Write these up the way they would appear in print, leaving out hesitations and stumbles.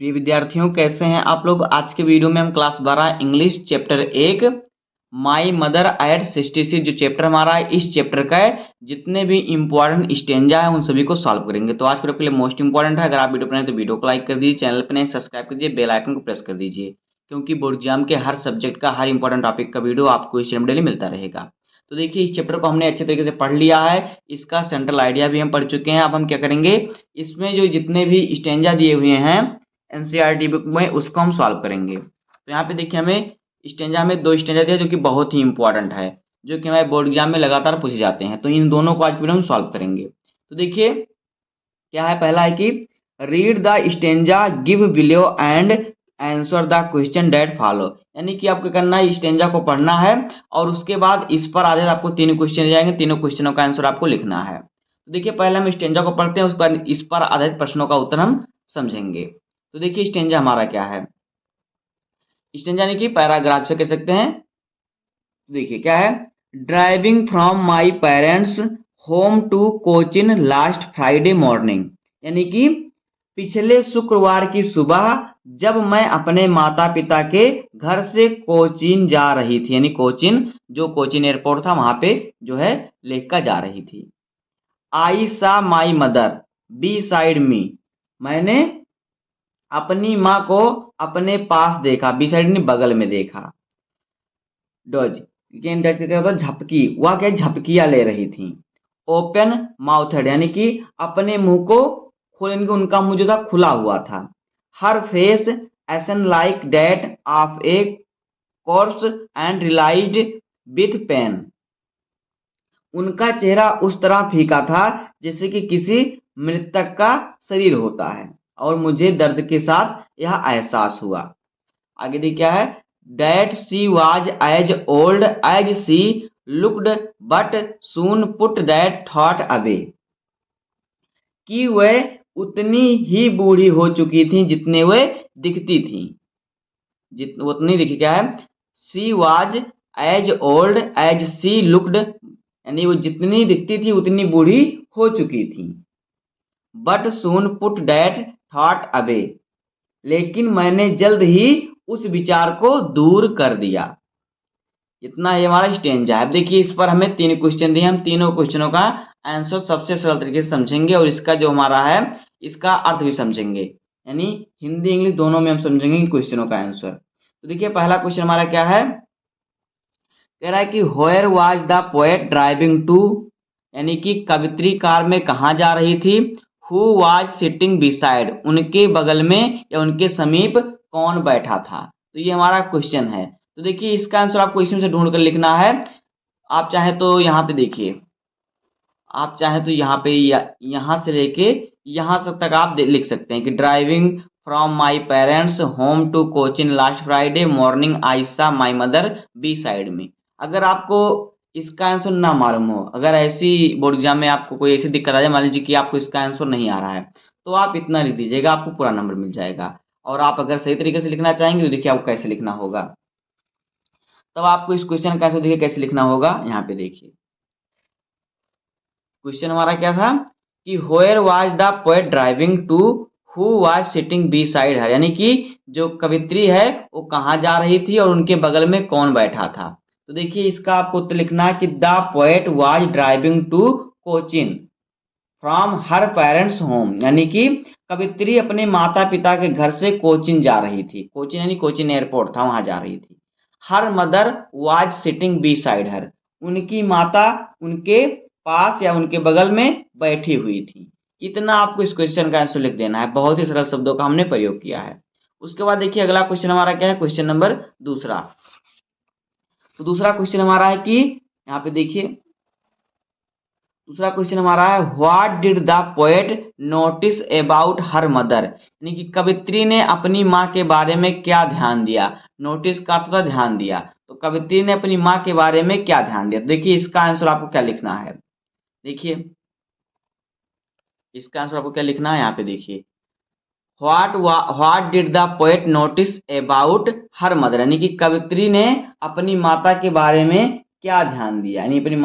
प्रिय विद्यार्थियों, कैसे हैं आप लोग। आज के वीडियो में हम class 12 English chapter 1 my mother eight 66 जो चैप्टर हमारा है, इस चैप्टर का जितने भी इंपॉर्टेंट स्टेंजा है उन सभी को सॉल्व करेंगे। तो आज के लिए मोस्ट इंपॉर्टेंट है, अगर आप वीडियो पर तो वीडियो को लाइक कर दीजिए, चैनल पर नहीं सब्सक्राइब कर दीजिए, बेल आइकन को प्रेस कर दीजिए, क्योंकि बोर्ड एग्जाम के हर सब्जेक्ट का हर इंपॉर्टेंट टॉपिक का वीडियो आपको इस चैनल डेली मिलता रहेगा। तो देखिए, इस चैप्टर को हमने अच्छे तरीके से पढ़ लिया है, इसका सेंट्रल आइडिया भी हम पढ़ चुके हैं। अब हम क्या करेंगे, इसमें जो जितने भी स्टेंजा दिए हुए हैं एनसीईआरटी बुक में उसको हम सॉल्व करेंगे। तो यहाँ पे देखिए, हमें स्टेंजा में 2 स्टेंजा दिया जो कि बहुत ही इंपॉर्टेंट है, जो कि हमारे बोर्ड एग्जाम में लगातार पूछे जाते हैं। तो इन दोनों को आज फिर हम सॉल्व करेंगे। तो देखिए क्या है, पहला है कि read the stanza give below and answer the question that follow. यानी कि आपको करना है, स्टेंजा को पढ़ना है और उसके बाद इस पर आधारित आपको 3 क्वेश्चन दिए जाएंगे, तीनों क्वेश्चनों का आंसर आपको लिखना है। तो देखिए, पहले हम स्टेंजा को पढ़ते हैं, उस पर इस पर आधारित प्रश्नों का उत्तर हम समझेंगे। तो देखिए स्टेंजा हमारा क्या है, स्टेंजा यानी कि पैराग्राफ से कह सकते हैं। देखिए क्या है, driving from my parents home to Cochin last Friday morning. यानी कि पिछले शुक्रवार की सुबह जब मैं अपने माता पिता के घर से कोचीन जा रही थी, यानी कोचीन जो कोचीन एयरपोर्ट था वहां पे जो है लेकर जा रही थी। आई saw my mother B side मी। मैंने अपनी माँ को अपने पास देखा, बी साइड ने बगल में देखा। डॉज क्या होता है, झपकी, वह क्या झपकियां ले रही थी। ओपन माउथड यानी कि अपने मुंह को खोल, इनके उनका मुंह जो था खुला हुआ था। Her face ashen like that of a corpse and realised with pain. उनका चेहरा उस तरह फीका था जैसे कि किसी मृतक का शरीर होता है, और मुझे दर्द के साथ यह एहसास हुआ। आगे देखिए क्या है, that she was as old as she looked but soon put that thought away. कि वह उतनी ही बूढ़ी हो चुकी थी जितने वह दिखती थी। उतनी देखिए क्या है, she was as old as she looked, यानी वो जितनी दिखती थी उतनी बूढ़ी हो चुकी थी। But soon put that thought away, लेकिन मैंने जल्द ही उस विचार को दूर कर दिया। इतना ये हमारा स्टेंजा है। देखिए, इस पर हमें 3 क्वेश्चन दिए, हम तीनों क्वेश्चनों का आंसर सबसे सरल तरीके से समझेंगे और इसका जो हमारा है इसका अर्थ भी समझेंगे, यानी हिंदी इंग्लिश दोनों में हम समझेंगे इन क्वेश्चनों का आंसर। तो देखिए पहला क्वेश्चन हमारा क्या है, कह रहा है कि where was the poet driving to, यानी कि कवित्री कार में कहाँ जा रही थी। हु वाज सिटिंग बिसाइड, उनके बगल में या उनके समीप कौन बैठा था। तो ये हमारा क्वेश्चन है। तो देखिए इसका आंसर आपको इसमें से ढूंढ कर लिखना है। आप चाहे तो यहाँ पे देखिए, आप चाहे तो यहाँ पे यहाँ से लेके यहाँ तक आप लिख सकते हैं कि driving from my parents home to Cochin last Friday morning I saw my mother B side में। अगर आपको इसका आंसर ना मालूम हो, अगर ऐसी बोर्ड एग्जाम में आपको कोई ऐसी दिक्कत आ जाए, मान लीजिए कि आपको इसका आंसर नहीं आ रहा है, तो आप इतना लिख दीजिएगा, आपको पूरा नंबर मिल जाएगा। और आप अगर सही तरीके से लिखना चाहेंगे तो देखिए आपको कैसे लिखना होगा। तब आपको इस क्वेश्चन का आंसर देखिए कैसे लिखना होगा। यहाँ पे देखिए क्वेश्चन हमारा क्या था कि where was the poet driving to who was sitting beside her, यानी कि जो कवित्री है वो कहाँ जा रही थी और उनके बगल में कौन बैठा था। तो देखिए इसका आपको उत्तर लिखना है कि the poet was driving to Cochin from her parents home, यानी कि कवित्री अपने माता पिता के घर से कोचिन जा रही थी। कोचिन यानी कोचिन एयरपोर्ट था, वहां जा रही थी। Her mother was sitting beside her, उनकी माता उनके पास या उनके बगल में बैठी हुई थी। इतना आपको इस क्वेश्चन का आंसर लिख देना है। बहुत ही सरल शब्दों का हमने प्रयोग किया है। उसके बाद देखिए अगला क्वेश्चन हमारा क्या है, क्वेश्चन नंबर दूसरा। तो दूसरा क्वेश्चन हमारा है कि यहाँ पे देखिए दूसरा क्वेश्चन हमारा है what did the poet notice about her mother, यानी कि कवित्री ने अपनी माँ के बारे में क्या ध्यान दिया। नोटिस का अर्थ था ध्यान दिया, तो कवित्री ने अपनी माँ के बारे में क्या ध्यान दिया। देखिए इसका आंसर आपको क्या लिखना है, देखिए इसका आंसर आपको क्या लिखना है। यहाँ पे देखिए what did the poet notice about her mother, यानी कि कवित्री ने अपनी माता के बारे में क्या ध्यान दिया, यानी अपनी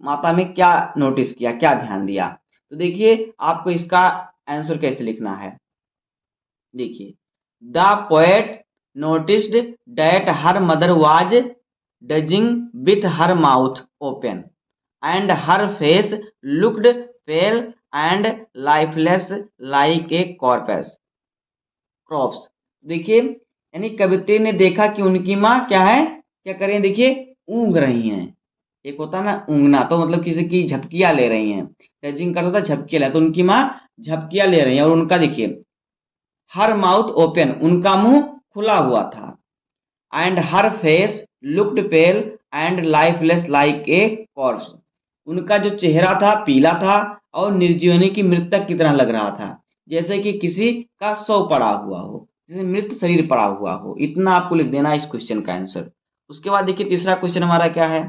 माता में क्या नोटिस किया, क्या ध्यान दिया। तो देखिए आपको इसका आंसर कैसे लिखना है। देखिए, the poet noticed that her mother was dozing with her mouth open and her face looked pale and lifeless like a corpse corpse. देखिए, यानी कवित्री ने देखा कि उनकी माँ क्या है, क्या कर रही है, देखिए ऊँग रही हैं। एक होता है ना ऊँगना, तो मतलब किसी की झपकियाँ ले रही हैं। टचिंग करता था, झपकियाँ ले, तो उनकी माँ झपकियाँ ले रही हैं और उनका देखिए हर माउथ ओपन, उनका मुंह खुला हुआ था। And her face looked pale and lifeless like A corps, उनका जो चेहरा था पीला था और निर्जीवनी की मृतक की तरह लग रहा था, जैसे कि किसी का शव पड़ा हुआ हो, जैसे मृत शरीर पड़ा हुआ हो। इतना आपको लिख देना इस क्वेश्चन का आंसर। उसके बाद देखिए तीसरा क्वेश्चन हमारा क्या है।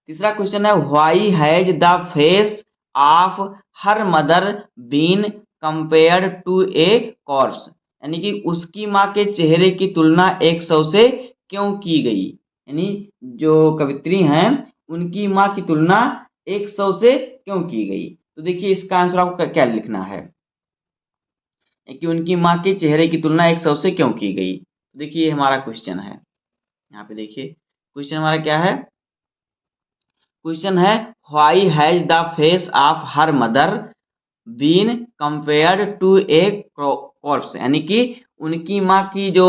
तीसरा क्वेश्चन है why has the face of her mother been compared to a corpse, यानी कि उसकी माँ के चेहरे की तुलना एक शव से क्यों की गई। यानी जो कवित्री हैं उनकी माँ की तुलना एक शव से क्यों की गई। तो देखिए इसका आंसर आपको क्या लिखना है कि उनकी माँ के चेहरे की तुलना एक शव से क्यों की गई। तो देखिए हमारा क्वेश्चन है, यहाँ पे देखिए क्वेश्चन हमारा क्या है। क्वेश्चन है why has the face of her mother been compared to a corpse, यानी कि उनकी माँ की जो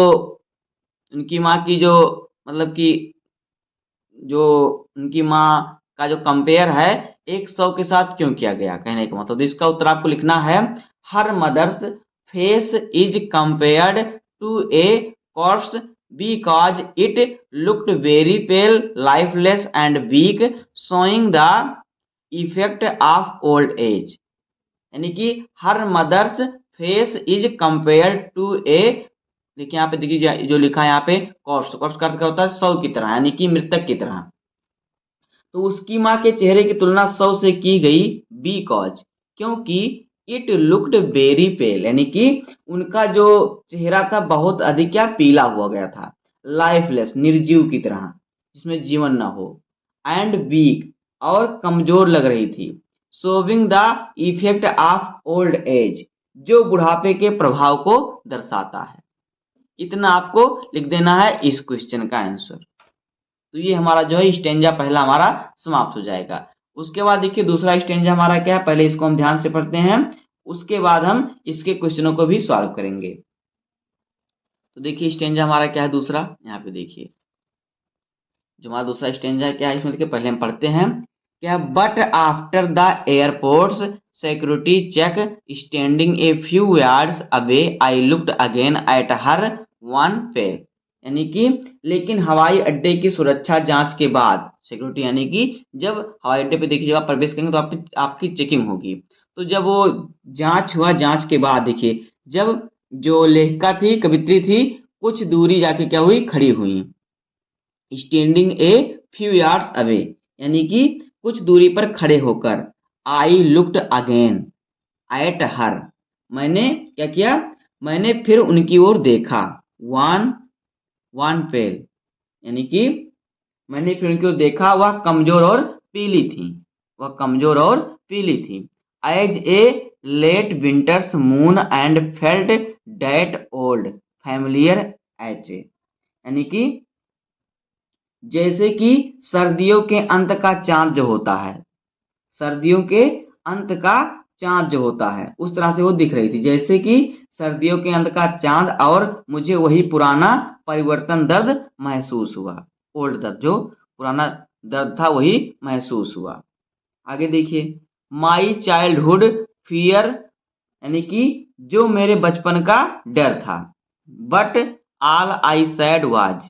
मतलब कि जो उनकी माँ का जो कंपेयर है एक शव के साथ क्यों किया गया, कहने का मतलब। इसका उत्तर आपको लिखना है her mother's face is compared to a corpse because it looked very pale, lifeless and weak, showing the effect of old age। यानी कि her mother's face is compared to a, देखिए यहाँ पे देखिए जो लिखा है यहाँ पे कॉर्प्स, कॉर्प्स का अर्थ क्या होता है, शव की तरह, यानी कि मृतक की तरह। तो उसकी माँ के चेहरे की तुलना शव से की गई बिकॉज, क्योंकि इट लुक्ड वेरी पेल, यानी कि उनका जो चेहरा था बहुत अधिक क्या पीला हुआ गया था, लाइफलेस निर्जीव की तरह जिसमें जीवन ना हो, एंड वीक और कमजोर लग रही थी, showing the effect of old as, जो बुढ़ापे के प्रभाव को दर्शाता है। इतना आपको लिख देना है इस क्वेश्चन का आंसर। तो ये हमारा जो है स्टेंजा पहला हमारा समाप्त हो जाएगा। उसके बाद देखिए दूसरा स्टेंजा हमारा क्या है, पहले इसको हम ध्यान से पढ़ते हैं, उसके बाद हम इसके क्वेश्चनों को भी सॉल्व करेंगे। तो देखिए स्टेंजा हमारा क्या है दूसरा, यहाँ पे देखिए जो हमारा दूसरा स्टेंजा है क्या है, इसमें देखिए पहले हम पढ़ते हैं क्या, but after the airports security check standing a few yards away I looked again at her wan pale, यानी कि लेकिन हवाई अड्डे की सुरक्षा जांच के बाद, सिक्योरिटी यानी कि जब हवाई अड्डे पे देखिए जब आप प्रवेश करेंगे तो आपकी चेकिंग होगी, तो जब वो जांच हुआ, जांच के बाद देखिए जब जो लेखिका थी कवित्री थी कुछ दूरी जाके क्या हुई, खड़ी हुई, standing a few yards away, यानी कि कुछ दूरी पर खड़े होकर, आई लुक्ड अगेन एट हर, मैंने क्या किया, मैंने फिर उनकी ओर देखा, वन पेल, यानी कि मैंने फिर उनकी ओर देखा, वह कमजोर और पीली थी, वह कमजोर और पीली थी, as a late winter's moon and felt that old familiar ache, यानी कि जैसे कि सर्दियों के अंत का चांद जो होता है, सर्दियों के अंत का चांद जो होता है उस तरह से वो दिख रही थी, जैसे कि सर्दियों के अंत का चांद, और मुझे वही पुराना परिवर्तन दर्द महसूस हुआ, ओल्ड दर्द, जो पुराना दर्द था वही महसूस हुआ। आगे देखिए माई चाइल्डहुड फियर, यानी कि जो मेरे बचपन का डर था, but all I sad was,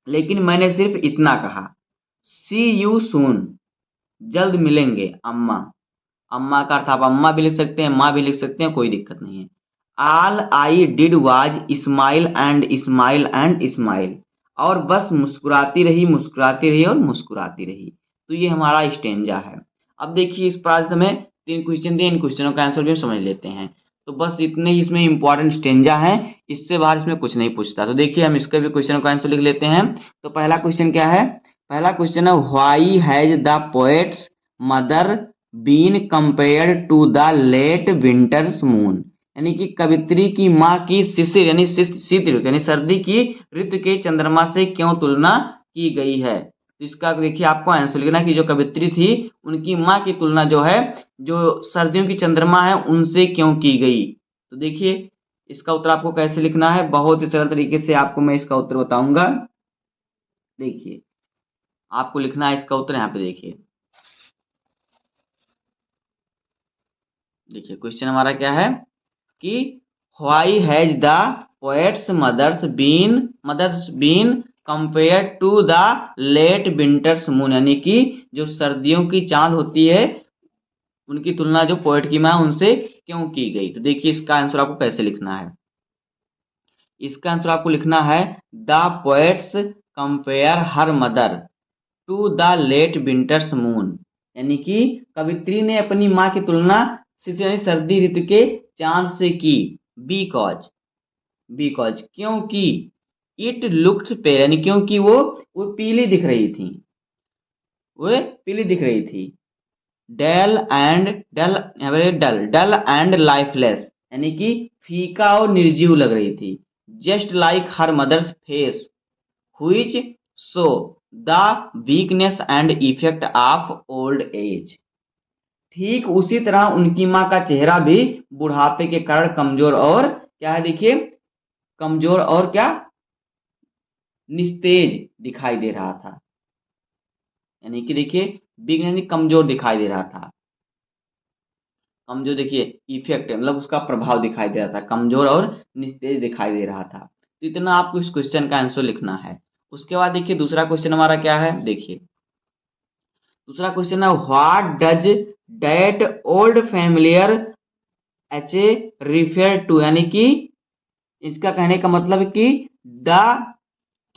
लेकिन मैंने सिर्फ इतना कहा, सी यू सून, जल्द मिलेंगे अम्मा, अम्मा का अर्थ आप अम्मा भी लिख सकते हैं, माँ भी लिख सकते हैं, कोई दिक्कत नहीं है। All I did was smile and smile and smile, और बस मुस्कुराती रही, मुस्कुराती रही और मुस्कुराती रही। तो ये हमारा स्टेंजा है। अब देखिए इस प्रांत में 3 क्वेश्चन दिए, इन क्वेश्चनों का आंसर भी हम समझ लेते हैं। तो बस इतने ही इसमें इंपॉर्टेंट स्टेंजा है, इससे बाहर इसमें कुछ नहीं पूछता। तो देखिए हम इसका भी क्वेश्चन का आंसर लिख लेते हैं। तो पहला क्वेश्चन क्या है, पहला क्वेश्चन है why has the poet's mother been compared to the late winter's moon, यानी कि कवित्री की माँ की शिशिर यानी शीत ऋतु यानी सर्दी की ऋतु के चंद्रमा से क्यों तुलना की गई है। तो इसका देखिए आपको आंसर लिखना कि जो कवित्री थी उनकी माँ की तुलना जो है जो सर्दियों की चंद्रमा है उनसे क्यों की गई। तो देखिए इसका उत्तर आपको कैसे लिखना है, बहुत ही सरल तरीके से आपको मैं इसका उत्तर बताऊंगा। देखिए आपको लिखना है इसका उत्तर, यहाँ पे देखिए क्वेश्चन हमारा क्या है कि why has the poet's mother's been compare to the late winter's moon, यानी कि जो सर्दियों की चांद होती है उनकी तुलना जो पोएट की मां उनसे क्यों की गई। तो देखिए इसका आंसर आपको कैसे लिखना है। इसका आंसर आपको लिखना है the poet's compare her mother to the late winter's moon, यानी कि कवित्री ने अपनी मां की तुलना सर्दी ऋतु के चांद से की। बिकॉज क्योंकि इट लुक्स पेल, यानी क्योंकि वो पीली दिख रही थी, डल एंड लाइफलेस, यानी कि फीका और निर्जीव लग रही थी। Just like her mother's face which show the weakness and effect of old age, ठीक उसी तरह उनकी मां का चेहरा भी बुढ़ापे के कारण कमजोर और क्या है, देखिए कमजोर और क्या निस्तेज दिखाई दे रहा था, यानी कि देखिए वीक यानी कमजोर दिखाई दे रहा था। कमजोर देखिए इफेक्ट मतलब उसका प्रभाव दिखाई दे रहा था, कमजोर और निस्तेज दिखाई दे रहा था। तो इतना आपको इस क्वेश्चन का आंसर लिखना है। उसके बाद देखिए दूसरा क्वेश्चन हमारा क्या है, देखिए दूसरा क्वेश्चन है what does that old familiar ache a refer to, यानी कि इसका कहने का मतलब कि द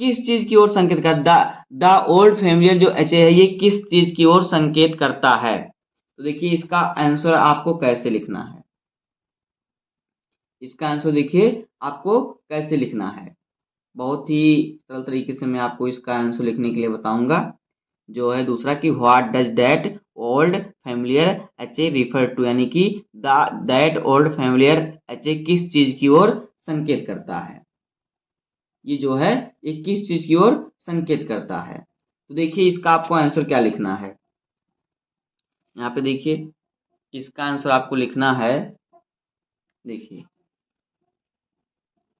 किस चीज की ओर संकेत करता, द ओल्ड फैमिलियर जो एच है ये किस चीज की ओर संकेत करता है। तो देखिए इसका आंसर आपको कैसे लिखना है। इसका आंसर देखिए आपको कैसे लिखना है, बहुत ही सरल तरीके से मैं आपको इसका आंसर लिखने के लिए बताऊंगा। जो है दूसरा कि what does that old familiar ache a refer to, यानी कि that old familiar ache a किस चीज की ओर संकेत करता है, ये जो है ये किस चीज की ओर संकेत करता है। तो देखिए इसका आपको आंसर क्या लिखना है, यहाँ पे देखिए इसका आंसर आपको लिखना है, देखिए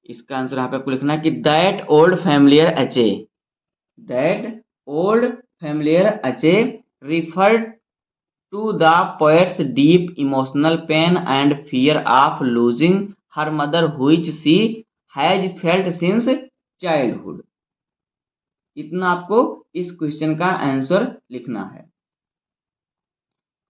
इसका आंसर यहाँ पे आपको लिखना है कि that old familiar ache a refer to the poet's deep emotional pain and fear of losing her mother which she has felt since childhood. इतना आपको इस क्वेश्चन का आंसर लिखना है।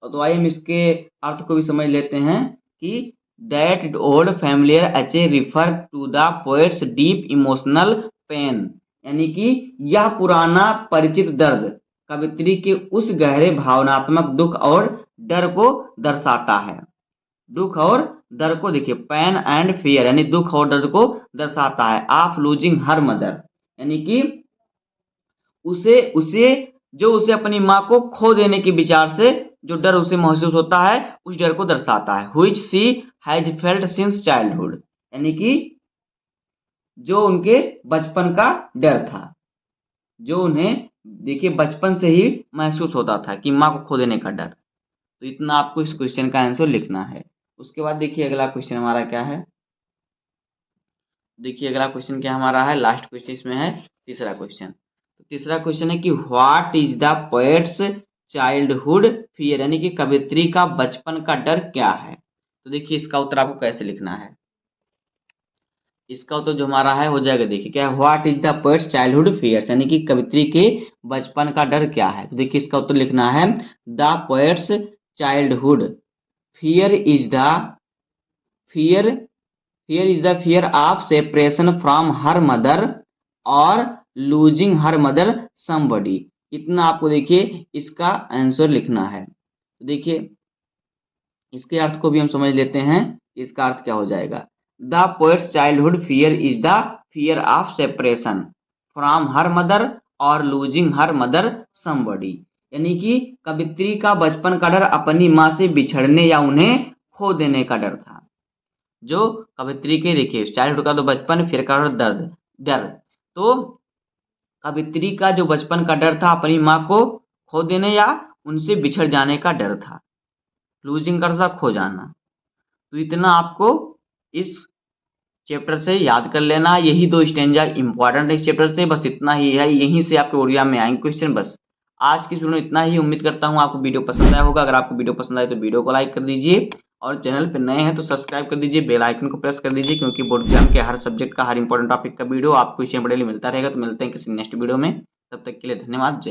तो आइए हम इसके अर्थ को भी समझ लेते हैं कि that old familiar ache a refer to the poet's deep emotional pain, यानी कि यह पुराना परिचित दर्द कवित्री के उस गहरे भावनात्मक दुख और डर को दर्शाता है। दुख और डर को देखिए पेन एंड फियर यानी दुख और दर्द को दर्शाता है। ऑफ लूजिंग हर मदर, यानी कि उसे अपनी माँ को खो देने के विचार से जो डर उसे महसूस होता है उस डर को दर्शाता है। Which she has felt since childhood, यानी कि जो उनके बचपन का डर था, जो उन्हें देखिए बचपन से ही महसूस होता था कि माँ को खो देने का डर। तो इतना आपको इस क्वेश्चन का आंसर लिखना है। उसके बाद देखिए अगला क्वेश्चन हमारा क्या है, देखिए अगला क्वेश्चन क्या हमारा है, लास्ट क्वेश्चन इसमें है तीसरा क्वेश्चन। तीसरा क्वेश्चन है कि what is the poet's childhood fear, यानी कि कवित्री का बचपन का डर क्या है। तो देखिए इसका उत्तर आपको कैसे लिखना है। इसका उत्तर जो हमारा है हो जाएगा, देखिए क्या है, what is the poet's childhood fears, यानी कि कवित्री के बचपन का डर क्या है। तो देखिए इसका उत्तर लिखना है the poet's childhood fear is the fear of separation from her mother और लूजिंग हर मदर समबडी। इतना आपको देखिए इसका आंसर लिखना है। तो देखिए इसके अर्थ को भी हम समझ लेते हैं, इसका अर्थ क्या हो जाएगा। The poet's childhood fear is the fear of separation from her mother और लूजिंग हर मदर समबडी, यानी कि कवित्री का बचपन का डर अपनी माँ से बिछड़ने या उन्हें खो देने का डर था। जो कवित्री के देखिए चाइल्डहुड का तो बचपन, फिर का और दर्द डर। तो कवित्री का जो बचपन का डर था अपनी माँ को खो देने या उनसे बिछड़ जाने का डर था। लूजिंग का था खो जाना। तो इतना आपको इस चैप्टर से याद कर लेना। यही 2 स्टैंजा इंपॉर्टेंट है इस चैप्टर से, बस इतना ही है। यहीं से आपके ओडिया में आएंगे क्वेश्चन बस। आज की वीडियो में इतना ही। उम्मीद करता हूँ आपको वीडियो पसंद आया होगा। अगर आपको वीडियो पसंद आए तो वीडियो को लाइक कर दीजिए और चैनल पर नए हैं तो सब्सक्राइब कर दीजिए, बेल आइकन को प्रेस कर दीजिए, क्योंकि बोर्ड एग्जाम के हर सब्जेक्ट का हर इंपॉर्टेंट टॉपिक का वीडियो आपको इसी डेली मिलता रहेगा। तो मिलते हैं किसी नेक्स्ट वीडियो में, तब तक के लिए धन्यवाद। जय